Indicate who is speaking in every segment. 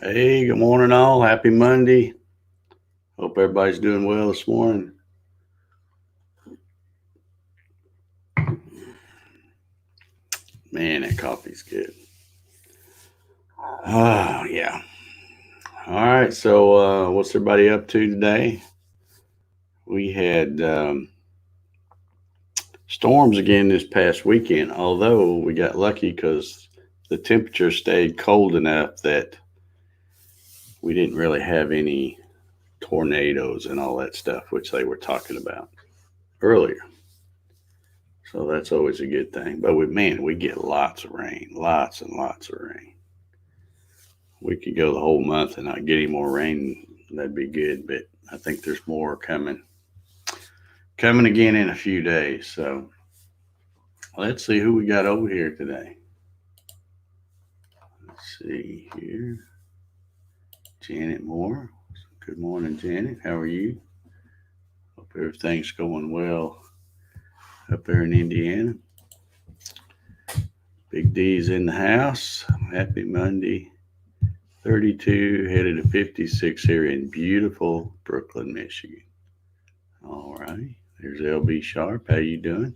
Speaker 1: Hey, good morning, all. Happy Monday. Hope everybody's doing well this morning. Man, that coffee's good. Oh, yeah. All right. So, what's everybody up to today? We had storms again this past weekend, although we got lucky because the temperature stayed cold enough that we didn't really have any tornadoes and all that stuff, which they were talking about earlier. So that's always a good thing. But we get lots of rain, lots and lots of rain. We could go the whole month and not get any more rain. That'd be good. But I think there's more coming again in a few days. So let's see who we got over here today. Let's see here. Janet Moore. Good morning, Janet. How are you? Hope everything's going well up there in Indiana. Big D's in the house. Happy Monday. 32 headed to 56 here in beautiful Brooklyn, Michigan. All right. There's LB Sharp. How you doing?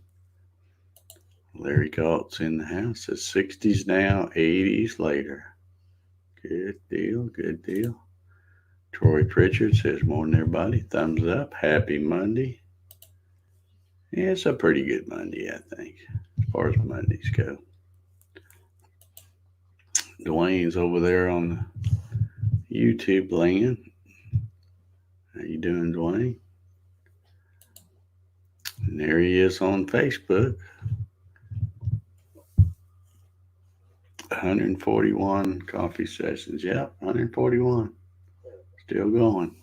Speaker 1: Larry Galt's in the house. It's 60s now, 80s later. Good deal. Good deal. Troy Pritchard says, morning, everybody. Thumbs up. Happy Monday. Yeah, it's a pretty good Monday, I think, as far as Mondays go. Dwayne's over there on the YouTube land. How you doing, Dwayne? And there he is on Facebook. 141 coffee sessions. Yep, 141. Still going.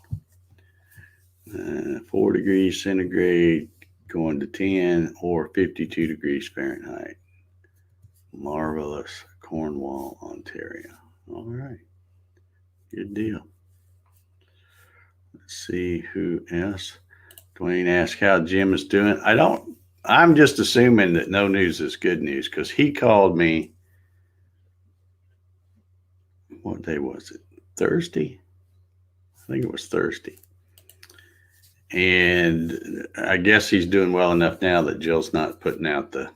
Speaker 1: 4 degrees centigrade going to 10 or 52 degrees Fahrenheit. Marvelous. Cornwall, Ontario. All right. Good deal. Let's see who else. Dwayne asked how Jim is doing. I'm just assuming that no news is good news because he called me. What day was it? Thursday? I think it was Thursday. And I guess he's doing well enough now that Jill's not putting out the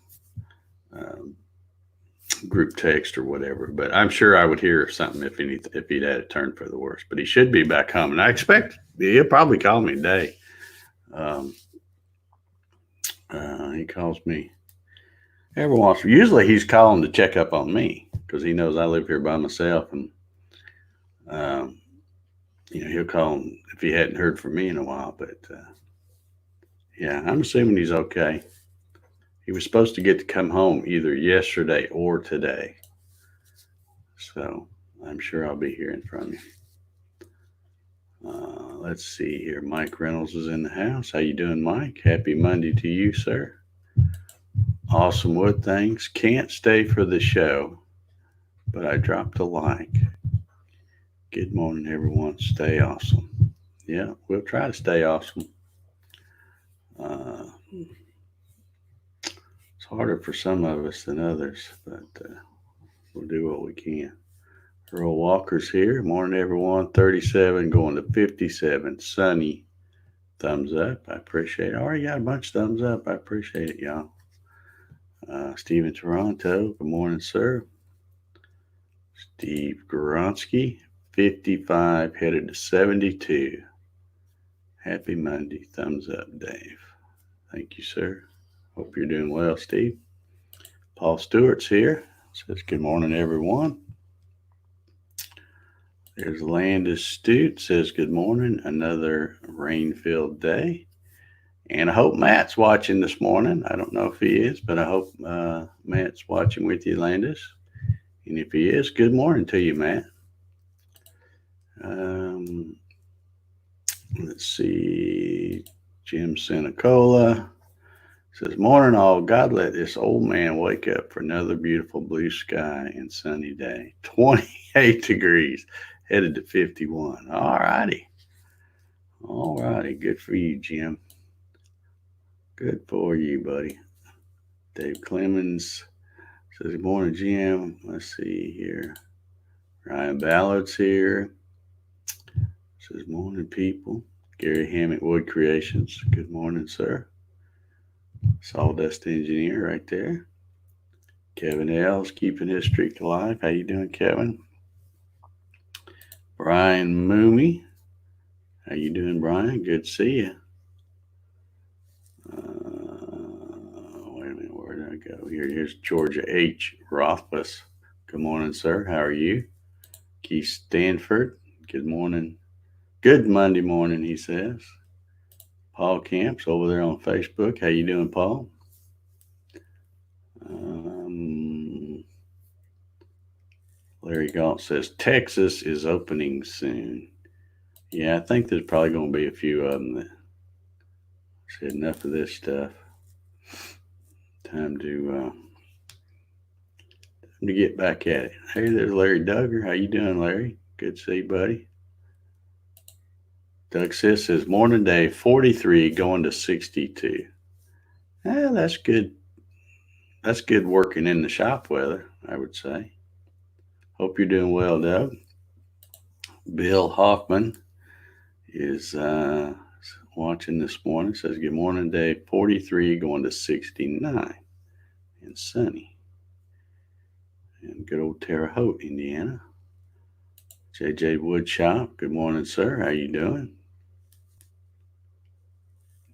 Speaker 1: group text or whatever. But I'm sure I would hear something if he'd had a turn for the worse. But he should be back home, and I expect he'll probably call me today. He calls me every once. Usually he's calling to check up on me because he knows I live here by myself, and he'll call if he hadn't heard from me in a while. But yeah, I'm assuming he's okay. He was supposed to get to come home either yesterday or today. So I'm sure I'll be hearing from you. Let's see here. Mike Reynolds is in the house. How you doing, Mike? Happy Monday to you, sir. Awesome wood things. Can't stay for the show, but I dropped a like. Good morning, everyone. Stay awesome. Yeah, we'll try to stay awesome. It's harder for some of us than others, but we'll do what we can. Earl Walker's here. Morning, everyone. 37 going to 57. Sunny. Thumbs up. I appreciate it. I already got a bunch of thumbs up. I appreciate it, y'all. Steve in Toronto. Good morning, sir. Steve Goronsky. 55 headed to 72. Happy Monday. Thumbs up, Dave. Thank you, sir. Hope you're doing well, Steve. Paul Stewart's here. Says good morning, everyone. There's Landis Stute. Says good morning. Another rain-filled day. And I hope Matt's watching this morning. I don't know if he is, but I hope Matt's watching with you, Landis. And if he is, good morning to you, Matt. Let's see. Jim Senecola says, morning all. God, let this old man wake up for another beautiful blue sky and sunny day. 28 degrees, headed to 51. All righty. All righty. Good for you, Jim. Good for you, buddy. Dave Clemens says, good morning, Jim. Let's see here. Ryan Ballard's here. Says, morning, people. Gary Hammett Wood Creations. Good morning, sir. Sawdust Engineer right there. Kevin L's keeping his streak alive. How you doing, Kevin? Brian Mooney. How you doing, Brian? Good to see you. Wait a minute, where did I go? Here's Georgia H. Rothfuss. Good morning, sir. How are you? Keith Stanford. Good morning. Good Monday morning, he says. Paul Camps over there on Facebook. How you doing, Paul? Larry Galt says Texas is opening soon. Yeah, I think there's probably going to be a few of them that said enough of this stuff. Time to get back at it. Hey, there's Larry Duggar. How you doing, Larry? Good to see you, buddy. Doug Sis says morning day 43 going to 62. That's good. That's good working in the shop weather, I would say. Hope you're doing well, Doug. Bill Hoffman is watching this morning. Says good morning day 43 going to 69 and sunny. In good old Terre Haute, Indiana. JJ Woodshop, good morning, sir. How you doing?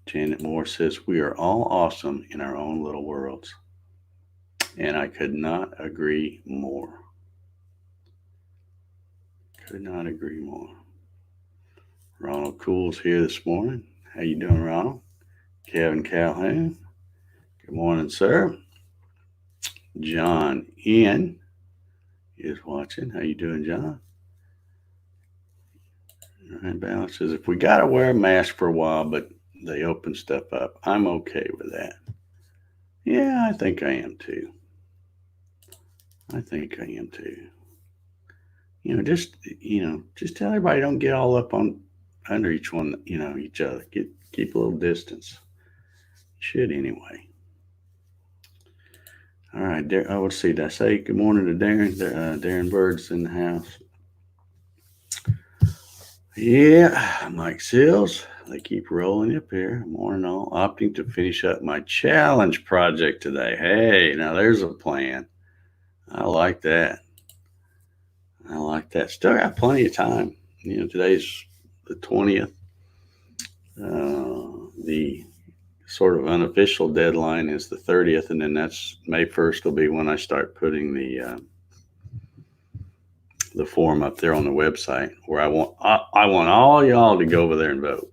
Speaker 1: Janet Moore says we are all awesome in our own little worlds. And I could not agree more. Could not agree more. Ronald Cool's here this morning. How you doing, Ronald? Kevin Calhoun. Good morning, sir. John Ian is watching. How you doing, John? Ryan Balance says, if we got to wear a mask for a while, but they open stuff up, I'm okay with that. Yeah, I think I am too. Just tell everybody don't get all up on under each one, each other. Keep a little distance. You should anyway. All right, let's see. Did I say good morning to Darren? Darren Bird's in the house. Yeah, Mike Sills. They keep rolling up here. Morning all. Opting to finish up my challenge project today. Hey, now there's a plan. I like that. Still got plenty of time. Today's the 20th. The sort of unofficial deadline is the 30th, and then that's May 1st will be when I start putting the form up there on the website where I want all y'all to go over there and vote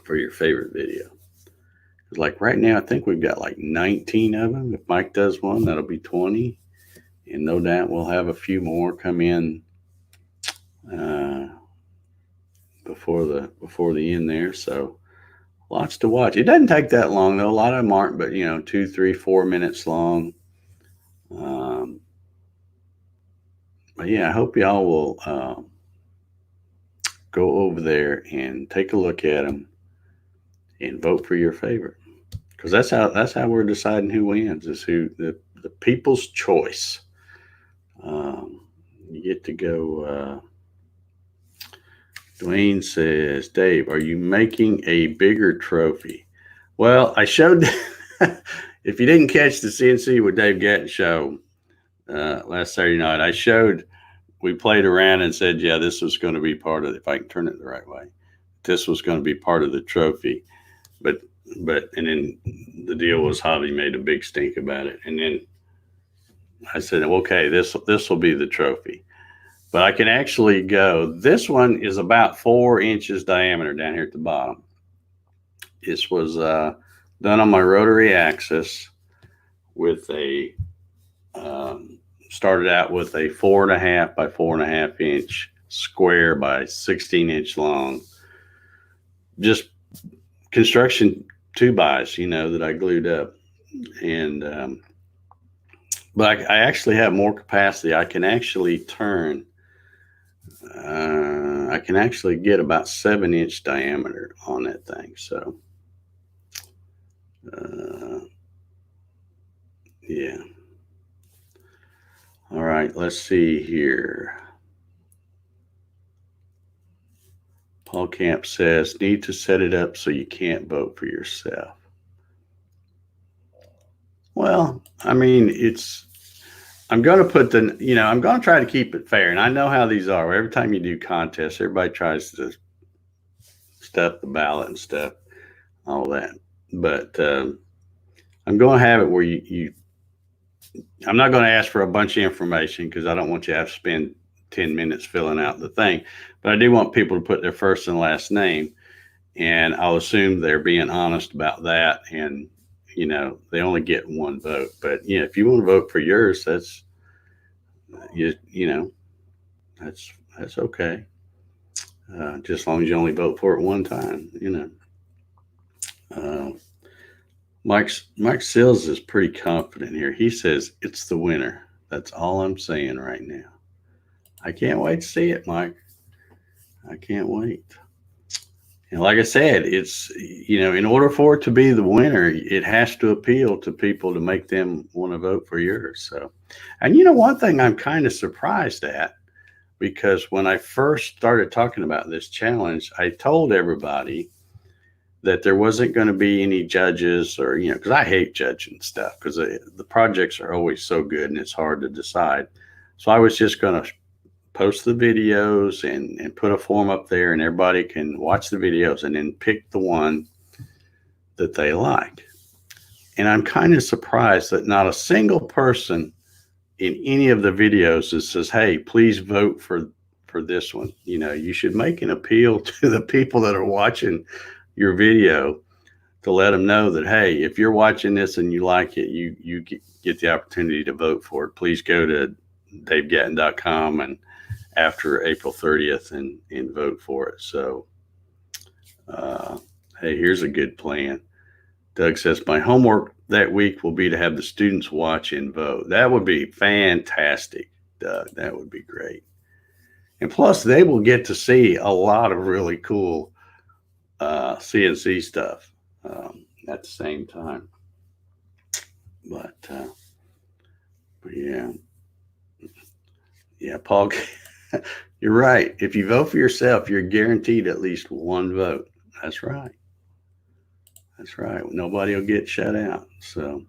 Speaker 1: for your favorite video. Because like right now, I think we've got like 19 of them. If Mike does one, that'll be 20. And no doubt we'll have a few more come in before the end there. So lots to watch. It doesn't take that long though. A lot of them aren't, but 2, 3, 4 minutes long. But yeah, I hope y'all will go over there and take a look at them and vote for your favorite. Because that's how we're deciding who wins, is the people's choice. You get to go. Dwayne says, Dave, are you making a bigger trophy? Well, I showed, if you didn't catch the CNC with Dave Gatton show last Saturday night, we played around and said, yeah, this was going to be part of, if I can turn it the right way, this was going to be part of the trophy. But and then the deal was Javi made a big stink about it. And then I said, okay, this will be the trophy. But I can actually go, this one is about 4 inches diameter down here at the bottom. This was done on my rotary axis with started out with a 4.5 by 4.5 inch square by 16 inch long. Just construction 2x, that I glued up. And, but I actually have more capacity. I can actually turn, I can actually get about 7-inch diameter on that thing. So, yeah. All right, let's see here. Paul Camp says, need to set it up so you can't vote for yourself. Well, I mean, I'm going to put I'm going to try to keep it fair. And I know how these are. Every time you do contests, everybody tries to stuff the ballot and stuff, all that. But I'm going to have it where I'm not going to ask for a bunch of information because I don't want you to have to spend 10 minutes filling out the thing. But I do want people to put their first and last name. And I'll assume they're being honest about that. And, they only get one vote. But, if you want to vote for yours, that's okay. Just as long as you only vote for it one time, Mike Sills is pretty confident here. He says it's the winner. That's all I'm saying right now. I can't wait to see it, Mike. I can't wait. And like I said, it's, in order for it to be the winner, it has to appeal to people to make them want to vote for yours. So, and one thing I'm kind of surprised at, because when I first started talking about this challenge, I told everybody that there wasn't going to be any judges or, because I hate judging stuff because the projects are always so good and it's hard to decide. So I was just going to post the videos and put a form up there and everybody can watch the videos and then pick the one that they like. And I'm kind of surprised that not a single person in any of the videos that says, hey, please vote for this one. You should make an appeal to the people that are watching your video to let them know that, hey, if you're watching this and you like it, you get the opportunity to vote for it. Please go to davegatton.com and after April 30th and vote for it. So, hey, here's a good plan. Doug says, my homework that week will be to have the students watch and vote. That would be fantastic, Doug. That would be great. And plus, they will get to see a lot of really cool CNC stuff at the same time. But yeah, Paul, you're right. If you vote for yourself, you're guaranteed at least one vote. That's right. That's right. Nobody will get shut out. So,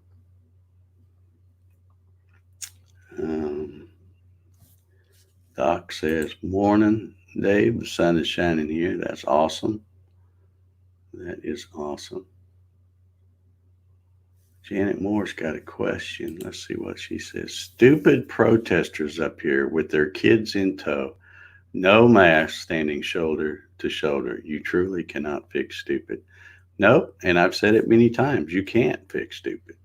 Speaker 1: Doc says, morning, Dave. The sun is shining here. That's awesome. That is awesome. Janet Moore's got a question. Let's see what she says. Stupid protesters up here with their kids in tow. No mask, standing shoulder to shoulder. You truly cannot fix stupid. Nope. And I've said it many times. You can't fix stupid.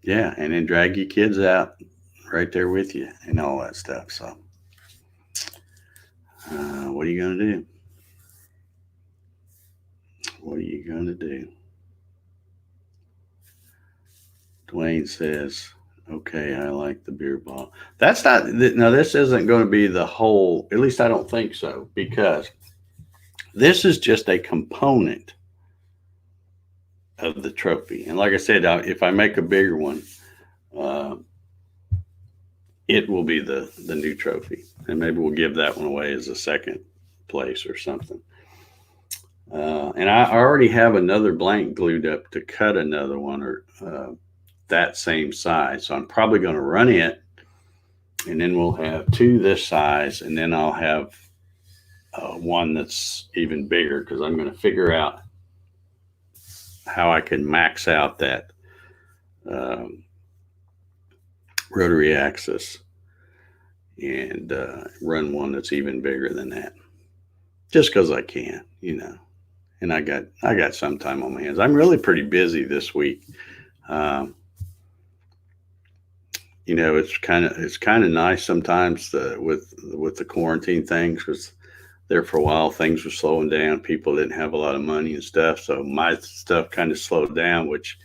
Speaker 1: Yeah. And then drag your kids out right there with you and all that stuff. So, what are you going to do? What are you going to do? Dwayne says, okay, I like the beer ball. That's not, no, this isn't going to be the whole, at least I don't think so, because this is just a component of the trophy. And like I said, if I make a bigger one, it will be the new trophy. And maybe we'll give that one away as a second place or something. And I already have another blank glued up to cut another one or that same size. So I'm probably going to run it, and then we'll have two this size, and then I'll have one that's even bigger because I'm going to figure out how I can max out that rotary axis and run one that's even bigger than that, just because I can, And I got some time on my hands. I'm really pretty busy this week. It's kind of nice sometimes with the quarantine things, because there for a while things were slowing down. People didn't have a lot of money and stuff, so my stuff kind of slowed down, which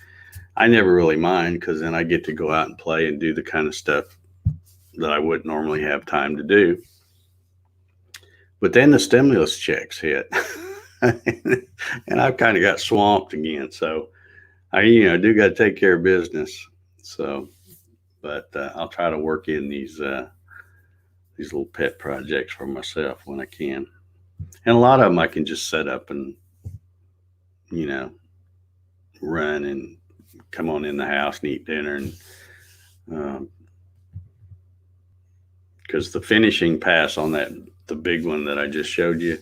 Speaker 1: I never really mind, because then I get to go out and play and do the kind of stuff that I wouldn't normally have time to do. But then the stimulus checks hit. And I've kind of got swamped again. So I do got to take care of business. So, but I'll try to work in these little pet projects for myself when I can. And a lot of them I can just set up and, you know, run and come on in the house and eat dinner. And because the finishing pass on the big one that I just showed you,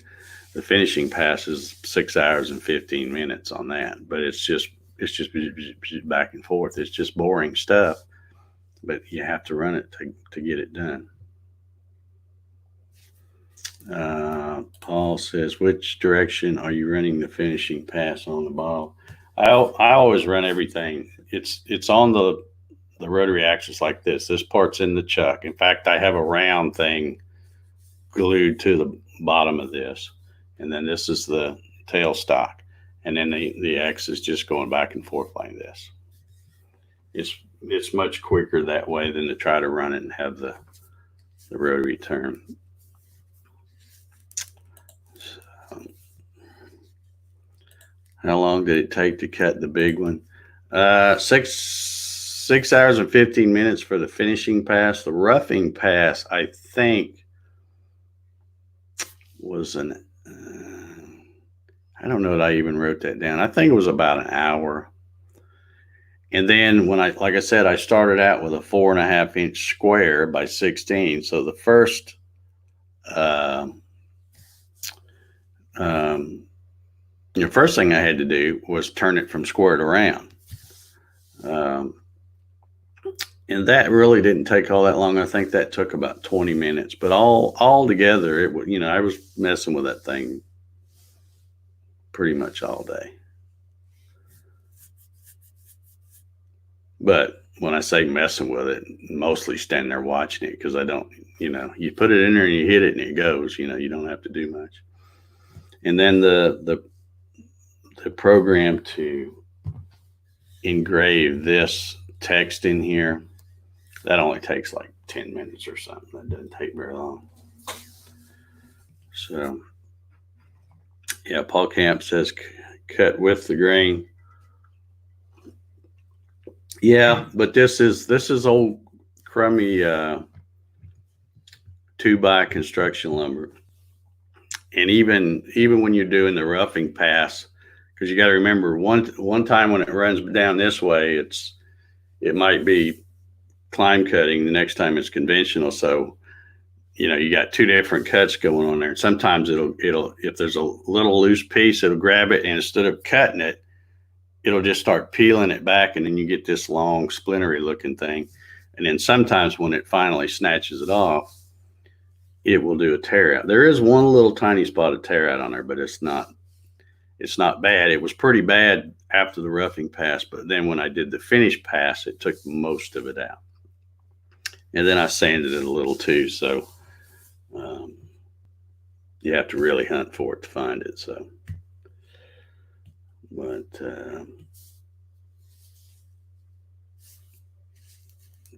Speaker 1: the finishing pass is 6 hours and 15 minutes on that. But it's just back and forth. It's just boring stuff, but you have to run it to get it done. Paul says, which direction are you running the finishing pass on the ball? I always run everything. It's on the rotary axis like this. This part's in the chuck. In fact, I have a round thing glued to the bottom of this, and then this is the tail stock, and then the X is just going back and forth like this. It's much quicker that way than to try to run it and have the rotary turn. So, how long did it take to cut the big one? 6 hours and 15 minutes for the finishing pass. The roughing pass, I think, was I don't know that I even wrote that down. I think it was about an hour. And then like I said, I started out with a 4.5 inch square by 16. So the first, the first thing I had to do was turn it from square to round. And that really didn't take all that long. I think that took about 20 minutes, but all together, I was messing with that thing pretty much all day. But when I say messing with it, mostly standing there watching it, because I don't, you put it in there and you hit it and it goes, you don't have to do much. And then the program to engrave this text in here, that only takes like 10 minutes or something. That doesn't take very long. So, yeah, Paul Camp says cut with the grain. Yeah, but this is old crummy 2x construction lumber. And even when you're doing the roughing pass, because you got to remember, one time when it runs down this way, it might be climb cutting. The next time it's conventional. So, you got two different cuts going on there. Sometimes it'll if there's a little loose piece, it'll grab it, and instead of cutting it, it'll just start peeling it back, and then you get this long splintery looking thing. And then sometimes when it finally snatches it off, it will do a tear out. There is one little tiny spot of tear out on there, but it's not bad. It was pretty bad after the roughing pass, but then when I did the finish pass, it took most of it out. And then I sanded it a little too. So you have to really hunt for it to find it. So, but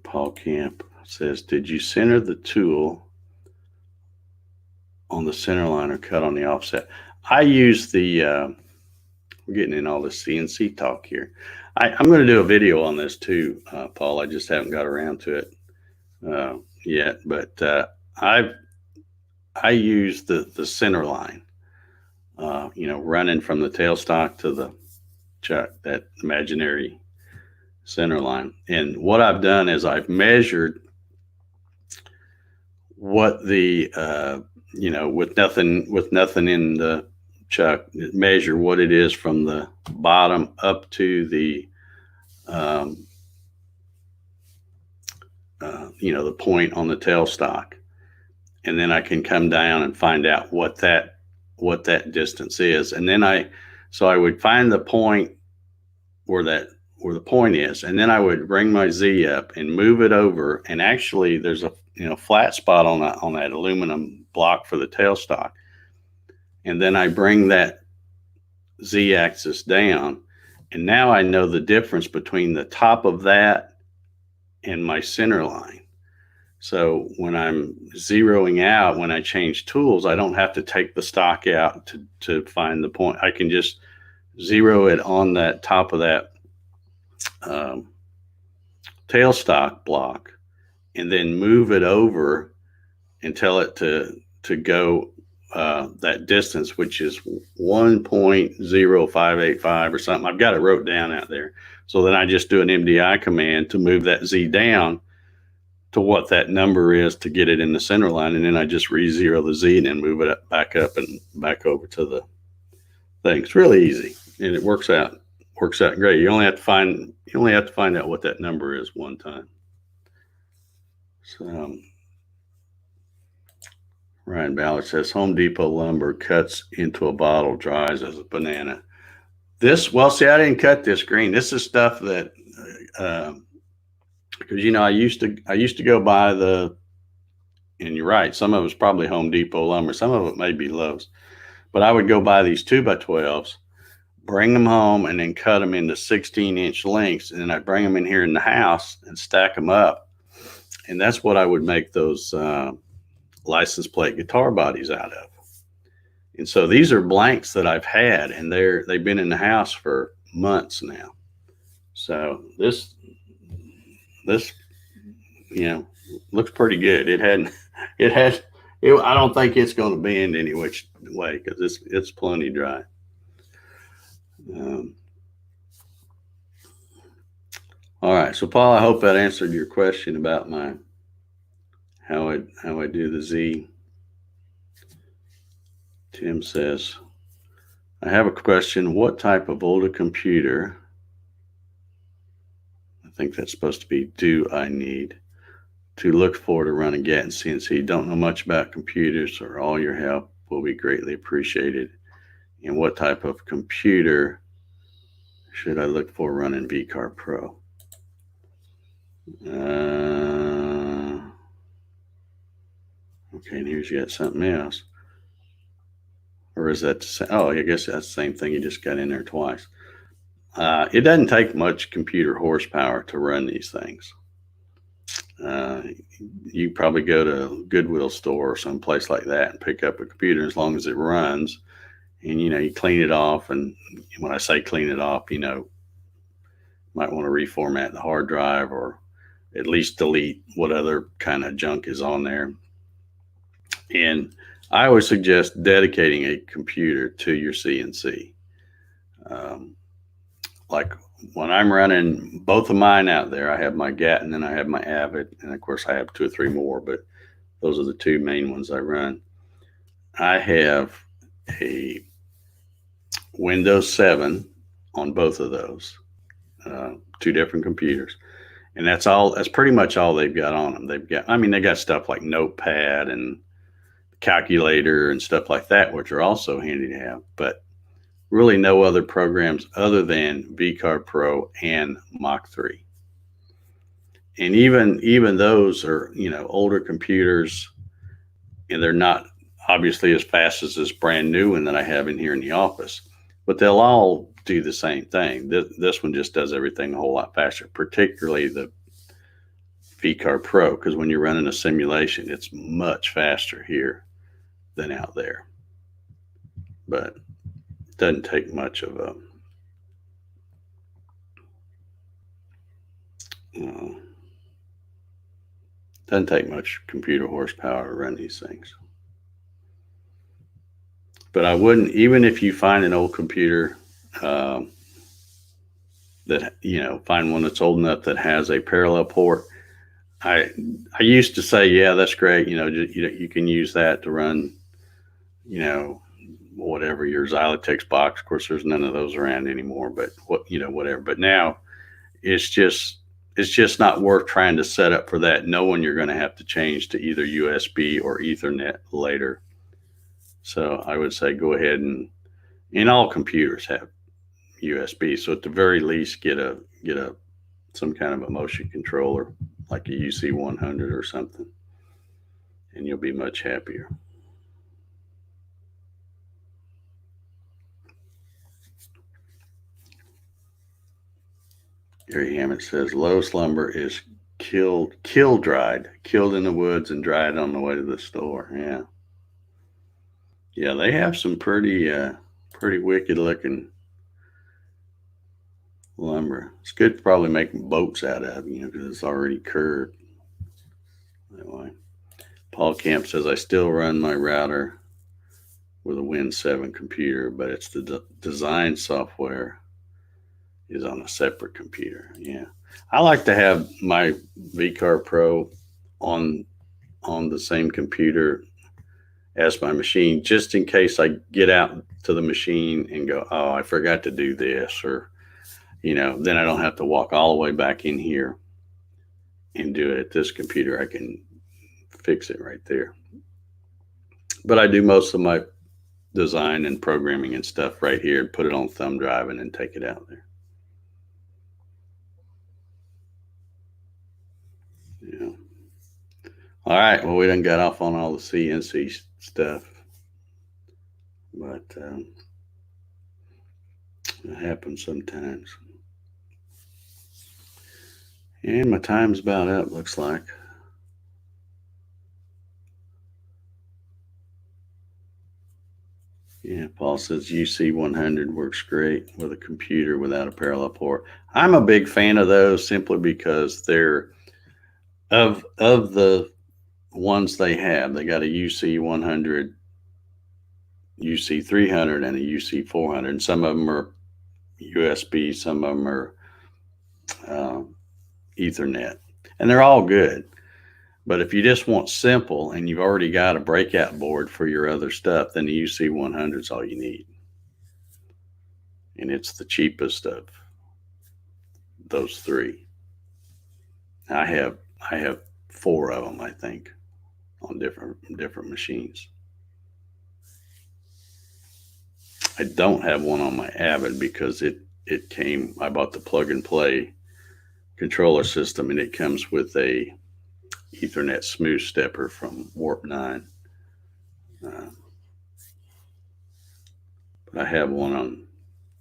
Speaker 1: Paul Camp says, did you center the tool on the center line or cut on the offset? I use we're getting in all this CNC talk here. I'm going to do a video on this too, Paul. I just haven't got around to it yet, but I use the center line, running from the tailstock to the chuck, that imaginary center line. And what I've done is I've measured what the with nothing in the chuck, measure what it is from the bottom up to the the point on the tailstock, and then I can come down and find out what that distance is. And then I would find the point where the point is, and then I would bring my Z up and move it over. And actually, there's a flat spot on that aluminum block for the tailstock, and then I bring that Z axis down, and now I know the difference between the top of that and my center line. So when I'm zeroing out, when I change tools, I don't have to take the stock out to find the point. I can just zero it on that top of that tailstock block and then move it over and tell it to go that distance, which is 1.0585 or something. I've got it wrote down out there. So then I just do an MDI command to move that Z down to what that number is to get it in the center line. And then I just re-zero the Z and then move it back up and back over to the thing. It's really easy and it works out great. You only have to find out what that number is one time. So Ryan Ballard says Home Depot lumber cuts into a bottle, dries as a banana. This, well, see, I didn't cut this green. This is stuff that, because I used to go buy and you're right, some of it's probably Home Depot lumber, some of it may be Lowe's, but I would go buy these 2x12s, bring them home, and then cut them into 16-inch lengths, and then I bring them in here in the house and stack them up, and that's what I would make those license plate guitar bodies out of. And so these are blanks that I've had, and they've been in the house for months now. So this looks pretty good. I don't think it's going to bend any which way because it's plenty dry. All right, so Paul, I hope that answered your question about how I do the Z. Tim says, I have a question. What type of older computer, I think that's supposed to be, do I need to look for to run a Gatton CNC? Don't know much about computers, or all your help will be greatly appreciated. And what type of computer should I look for running VCAR Pro? Okay, and here's you got something else. Or is that the same? Oh, I guess that's the same thing. You just got in there twice. It doesn't take much computer horsepower to run these things. You probably go to a Goodwill store or someplace like that and pick up a computer. As long as it runs, and you clean it off. And when I say clean it off, might want to reformat the hard drive or at least delete what other kind of junk is on there. And I always suggest dedicating a computer to your CNC. Like when I'm running both of mine out there, I have my Gatton and I have my Avid, and of course I have 2 or 3 more, but those are the 2 main ones I run. I have a Windows 7 on both of those, 2 different computers, and that's pretty much all they've got on them. They got stuff like Notepad and calculator and stuff like that, which are also handy to have, but really no other programs other than VCAR Pro and Mach 3. And even those are, older computers, and they're not obviously as fast as this brand new one that I have in here in the office, but they'll all do the same thing. This one just does everything a whole lot faster, particularly the VCAR Pro, because when you're running a simulation, it's much faster here than out there. But it doesn't take much of a doesn't take much computer horsepower to run these things. But I wouldn't, even if you find an old computer that find one that's old enough that has a parallel port. I used to say, yeah, that's great. You can use that to run, whatever your Xylotex box. Of course, there's none of those around anymore, but whatever. But now it's just not worth trying to set up for that, knowing you're going to have to change to either USB or Ethernet later. So I would say go ahead and all computers have USB. So at the very least, get some kind of a motion controller like a UC100 or something, and you'll be much happier. Gary Hammett says Lowe's lumber is killed in the woods and dried on the way to the store. Yeah, they have some pretty wicked looking lumber. It's good to probably make boats out of, because it's already curved. That way. Paul Camp says, I still run my router with a Win 7 computer, but it's the design software is on a separate computer. Yeah. I like to have my VCar Pro on the same computer as my machine, just in case I get out to the machine and go, oh, I forgot to do this, or then I don't have to walk all the way back in here and do it at this computer. I can fix it right there. But I do most of my design and programming and stuff right here and put it on thumb drive and then take it out there. Yeah. All right. Well, we done got off on all the CNC stuff, but it happens sometimes. And my time's about up, looks like. Yeah, Paul says UC 100 works great with a computer without a parallel port. I'm a big fan of those simply because they're of the ones they have. They got a UC 100, UC 300, and a UC 400. And some of them are USB, some of them are Ethernet, and they're all good. But if you just want simple and you've already got a breakout board for your other stuff, then the UC 100 is all you need. And it's the cheapest of those three. I have 4 of them, I think, on different machines. I don't have one on my Avid because it came, I bought the plug and play controller system, and it comes with a Ethernet smooth stepper from Warp 9. But I have one on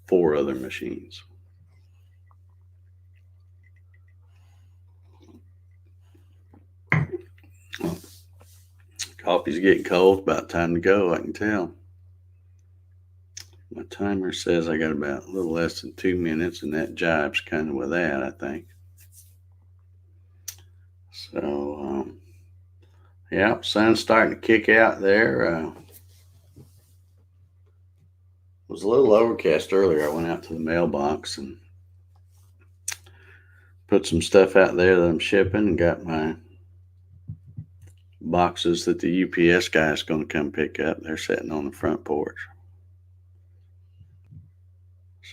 Speaker 1: 4 other machines. Well, coffee's getting cold. About time to go, I can tell. My timer says I got about a little less than 2 minutes, and that jibes kind of with that, I think. So, yeah, sun's starting to kick out there. It was a little overcast earlier. I went out to the mailbox and put some stuff out there that I'm shipping, and got my boxes that the UPS guy is going to come pick up. They're sitting on the front porch.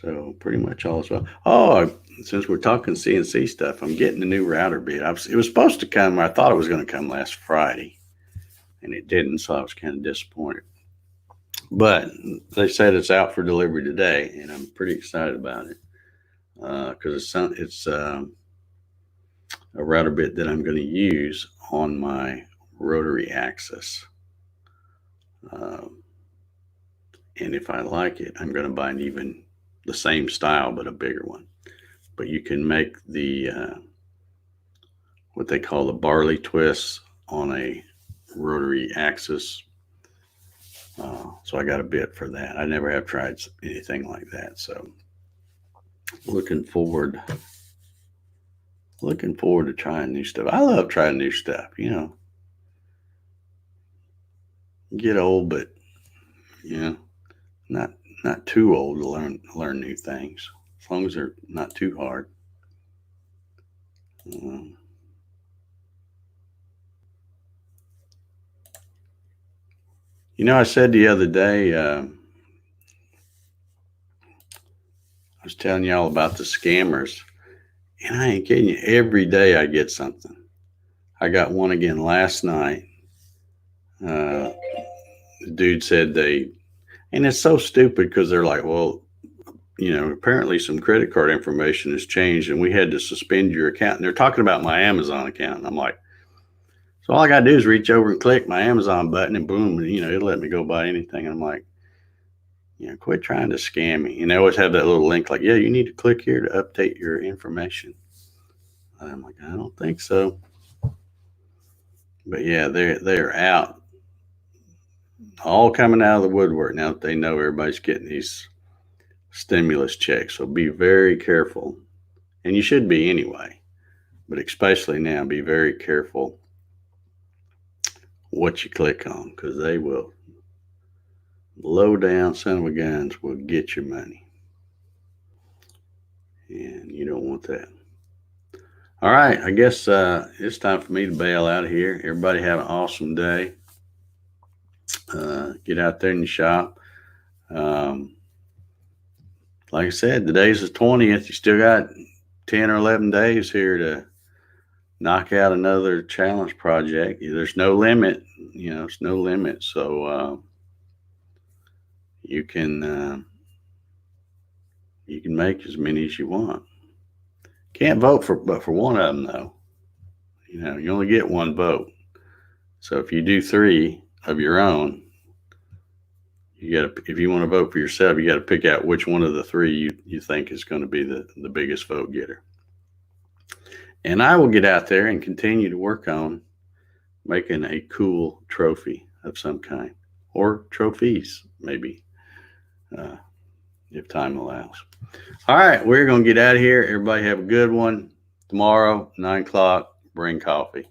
Speaker 1: So pretty much all is well. Oh, since we're talking CNC stuff, I'm getting a new router bit. It was supposed to come, I thought it was going to come last Friday, and it didn't, so I was kind of disappointed. But they said it's out for delivery today, and I'm pretty excited about it because it's a router bit that I'm going to use on my rotary axis. And if I like it, I'm going to buy the same style, but a bigger one. But you can make the what they call the barley twists on a rotary axis. So I got a bit for that. I never have tried anything like that. So looking forward to trying new stuff. I love trying new stuff. Get old, but not too old to learn new things, as long as they're not too hard. I said the other day, I was telling y'all about the scammers, and I ain't kidding you. Every day I get something. I got one again last night. The dude said and it's so stupid because they're like, well, apparently some credit card information has changed and we had to suspend your account. And they're talking about my Amazon account. And I'm like, so all I got to do is reach over and click my Amazon button and boom, it'll let me go buy anything. And I'm like, quit trying to scam me. And they always have that little link like, yeah, you need to click here to update your information. And I'm like, I don't think so. But yeah, they're out, all coming out of the woodwork now that they know everybody's getting these stimulus check. So be very careful, and you should be anyway, but especially now, be very careful what you click on, because they will, low down son of a guns will get your money, and you don't want that. All right, I guess it's time for me to bail out of here. Everybody have an awesome day. Get out there in the shop. Like I said, today's the 20th. You still got 10 or 11 days here to knock out another challenge project. There's no limit. It's no limit. So you can make as many as you want. Can't vote but for one of them, though. You only get one vote. So if you do 3 of your own, if you want to vote for yourself, you got to pick out which one of the 3 you think is going to be the biggest vote getter. And I will get out there and continue to work on making a cool trophy of some kind, or trophies, maybe, if time allows. All right, we're going to get out of here. Everybody have a good one. Tomorrow, 9 o'clock, bring coffee.